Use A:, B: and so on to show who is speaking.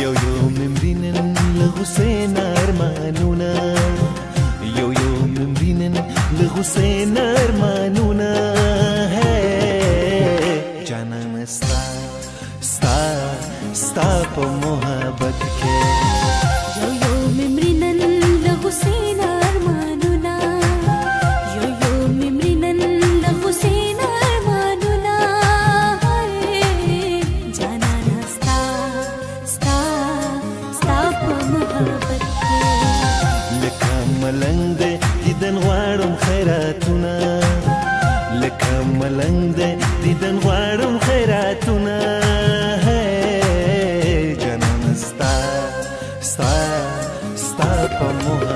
A: یو یو ممرینن لغسین ارمانونا یو یو ممرینن لغسین ارمانونا جانان ستا ستا ستا په محبت کې
B: یو یو ممرینن لغسین ارمانونا یو یو ممرینن لغسین ارمانونا جانانا ستا ستا ستا په محبت کې
A: لکه ملنګ دې دیدن غواړم خیراتونه لکه ملنګ دې دیدن غواړم خیراتونه ستا ستا ستا په محبت